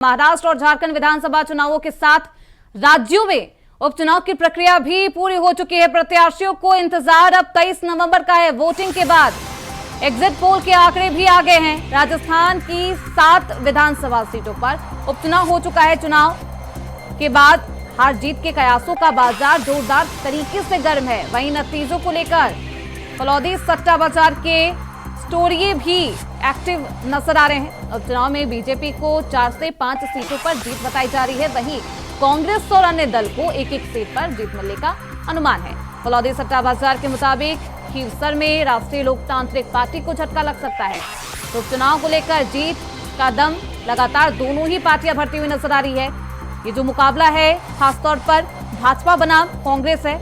महाराष्ट्र और झारखंड विधानसभा चुनावों के साथ राज्यों में उपचुनाव की प्रक्रिया भी पूरी हो चुकी है। प्रत्याशियों को इंतजार अब 23 नवंबर का है। वोटिंग के बाद एग्जिट पोल के आंकड़े भी आ गए हैं। राजस्थान की 7 विधानसभा सीटों पर उपचुनाव हो चुका है। चुनाव के बाद हार जीत के कयासों का बाजार जोरदार तरीके से गर्म है। वहीं नतीजों को लेकर फलौदी सट्टा बाजार के स्टोरी भी एक्टिव नजर आ रहे हैं। उपचुनाव में बीजेपी को 4 से 5 सीटों पर जीत बताई जा रही है। वहीं कांग्रेस और अन्य दल को एक सीट पर जीत मिलने का अनुमान है। फलौदी सट्टा बाजार के मुताबिक खीवसर में राष्ट्रीय लोकतांत्रिक पार्टी को झटका लग सकता है। तो उपचुनाव को लेकर जीत का दम लगातार दोनों ही पार्टियां भरती हुई नजर आ रही है। ये जो मुकाबला है खासतौर पर भाजपा बनाम कांग्रेस है।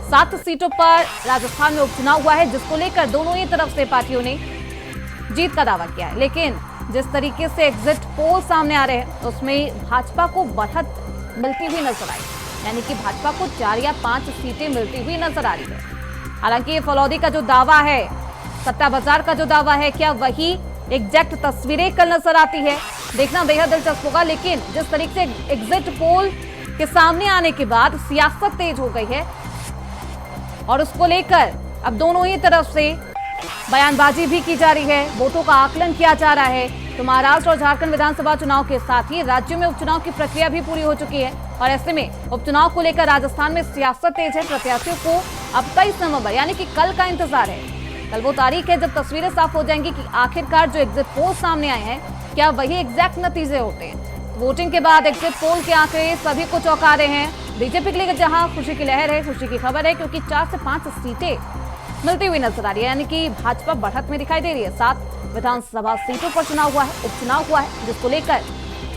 7 सीटों पर राजस्थान में उपचुनाव हुआ है, जिसको लेकर दोनों ही तरफ से पार्टियों ने जीत का दावा किया है। लेकिन जिस तरीके से एग्जिट पोल सामने आ रहे हैं उसमें भाजपा को बढ़त मिलती हुई नजर आई, यानी कि भाजपा को 4 या 5 सीटें मिलती हुई नजर आ रही है। हालांकि फलौदी का जो दावा है, सट्टा बाजार का जो दावा है, क्या वही एग्जैक्ट तस्वीरें कल नजर आती है, देखना बेहद दिलचस्प होगा। लेकिन जिस तरीके से एग्जिट पोल के सामने आने के बाद सियासत तेज हो गई है और उसको लेकर अब दोनों ही तरफ से बयानबाजी भी की जा रही है, वोटों का आकलन किया जा रहा है। तो महाराष्ट्र और झारखंड विधानसभा चुनाव के साथ ही राज्यों में उपचुनाव की प्रक्रिया भी पूरी हो चुकी है और ऐसे में उपचुनाव को लेकर राजस्थान में सियासत तेज है। प्रत्याशियों को अब 23 नवंबर यानी कि कल का इंतजार है। कल वो तारीख है जब तस्वीरें साफ हो जाएंगी कि आखिरकार जो एग्जिट पोल सामने आए हैं क्या वही एग्जैक्ट नतीजे होते हैं। वोटिंग के बाद एग्जिट पोल के आंकड़े सभी को चौंका रहे हैं। बीजेपी के लिए जहां खुशी की लहर है, खुशी की खबर है, क्योंकि 4 से 5 सीटें मिलती हुई नजर आ रही है, यानी कि भाजपा बढ़त में दिखाई दे रही है। 7 विधानसभा सीटों पर चुनाव हुआ है, उपचुनाव हुआ है, जिसको लेकर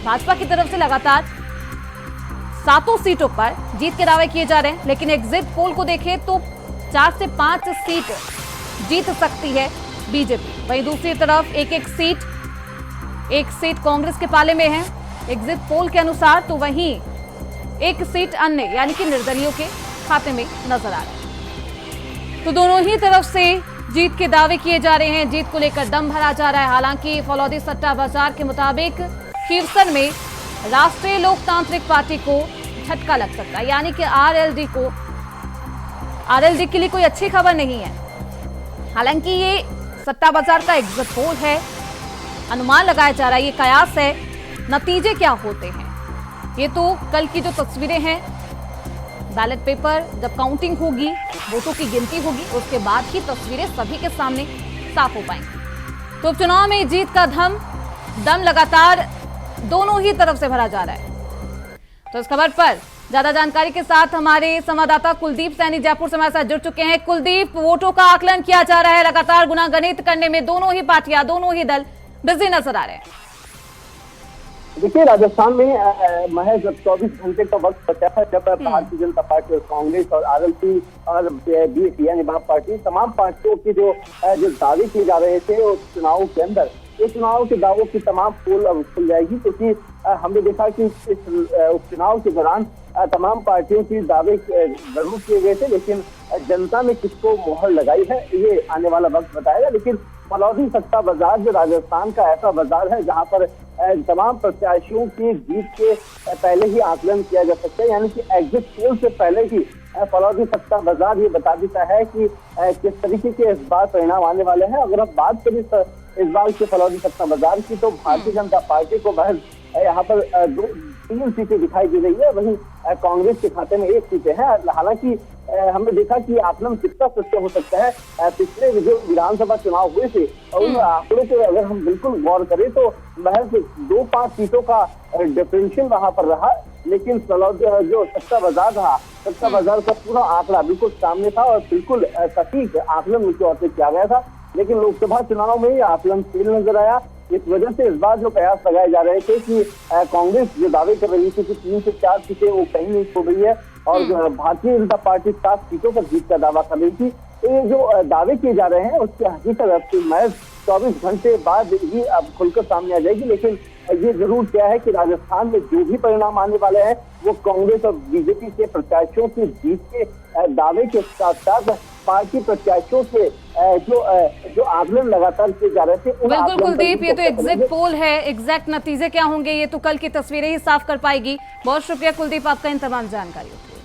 भाजपा की तरफ से लगातार 7 सीटों पर जीत के दावे किए जा रहे हैं। लेकिन एग्जिट पोल को देखें तो 4 से 5 सीट जीत सकती है बीजेपी। वहीं दूसरी तरफ एक सीट कांग्रेस के पाले में है एग्जिट पोल के अनुसार, तो वहीं एक सीट अन्य यानी कि निर्दलीयों के खाते में नजर आ रहा है। तो दोनों ही तरफ से जीत के दावे किए जा रहे हैं, जीत को लेकर दम भरा जा रहा है। हालांकि फलौदी सट्टा बाजार के मुताबिक खीवसर में राष्ट्रीय लोकतांत्रिक पार्टी को झटका लग सकता है, यानी कि आरएलडी के लिए कोई अच्छी खबर नहीं है। हालांकि ये सट्टा बाजार का एग्जिट पोल है, अनुमान लगाया जा रहा है, ये कयास है। नतीजे क्या होते हैं ये तो कल की जो तस्वीरें हैं, बैलेट पेपर जब काउंटिंग होगी, वोटों की गिनती होगी, उसके बाद ही तस्वीरें सभी के सामने साफ हो पाएंगी। तो चुनाव में जीत का दम लगातार दोनों ही तरफ से भरा जा रहा है। तो इस खबर पर ज्यादा जानकारी के साथ हमारे संवाददाता कुलदीप सैनी जयपुर से हमारे साथ जुड़ चुके हैं। कुलदीप, वोटों का आकलन किया जा रहा है, लगातार गुनागणित करने में दोनों ही पार्टियां, दोनों ही दल बिजी नजर आ रहे हैं। देखिए, राजस्थान में महज 24 घंटे का वक्त बचा है जब भारतीय जनता पार्टी और कांग्रेस और आरएलपी और बीएसपी यानी वाम पार्टी, तमाम पार्टियों की जो दावे किए जा रहे थे उस चुनाव के अंदर, इस चुनाव के दावों की तमाम पोल अब खुल जाएगी। क्योंकि हमने देखा कि इस उपचुनाव के दौरान तमाम पार्टियों की दावे जरूर किए गए थे, लेकिन जनता ने किसको मोहर लगाई है ये आने वाला वक्त बताएगा। लेकिन फलौदी सट्टा बाजार जो राजस्थान का ऐसा बाजार है जहां पर तमाम प्रत्याशियों की जीत के पहले ही आकलन किया जा सकता है, यानी कि एग्जिट पोल से पहले ही फलौदी सट्टा बाजार ये बता देता है कि किस तरीके के इस बार परिणाम आने वाले हैं। अगर आप बात करें इस बार के फलौदी सट्टा बाजार की, तो भारतीय जनता पार्टी को महज यहाँ पर 3 सीटें दिखाई दे रही है, वहीं कांग्रेस के खाते में 1 सीटें हैं। हालांकि हमने देखा कि आकलन कितना सत्य हो सकता है। पिछले जो विधानसभा चुनाव हुए थे उन आंकड़ों पे अगर हम बिल्कुल गौर करें तो महज 2-5 सीटों का डिफरेंशियल वहां पर रहा, लेकिन जो सट्टा बाजार रहा, सट्टा बाजार का पूरा आंकड़ा बिल्कुल सामने था और बिल्कुल सटीक आकलन उनकी ओर से किया गया था। लेकिन लोकसभा चुनाव में ये आकलन फेल नजर आया। इस वजह से इस बार जो प्रयास लगाए जा रहे थे कि कांग्रेस जो दावे कर रही थी कि 3 से 4 सीटें वो कहीं नहीं छो रही है और भारतीय जनता पार्टी 7 सीटों पर जीत का दावा कर रही थी, तो ये जो दावे किए जा रहे हैं उसकी हकीकत अब महज 24 घंटे बाद ही अब खुलकर सामने आ जाएगी। लेकिन ये जरूर क्या है कि राजस्थान में जो भी परिणाम आने वाले हैं वो कांग्रेस और बीजेपी के प्रत्याशियों की जीत के दावे के साथ साथ पार्टी प्रत्याशियों से जो आकलन लगातार किए जा रहे थे। बिल्कुल कुलदीप, ये तो एग्जिट पोल है, एग्जैक्ट नतीजे क्या होंगे ये तो कल की तस्वीरें ही साफ कर पाएगी। बहुत शुक्रिया कुलदीप आपका इन तमाम जानकारियों के लिए।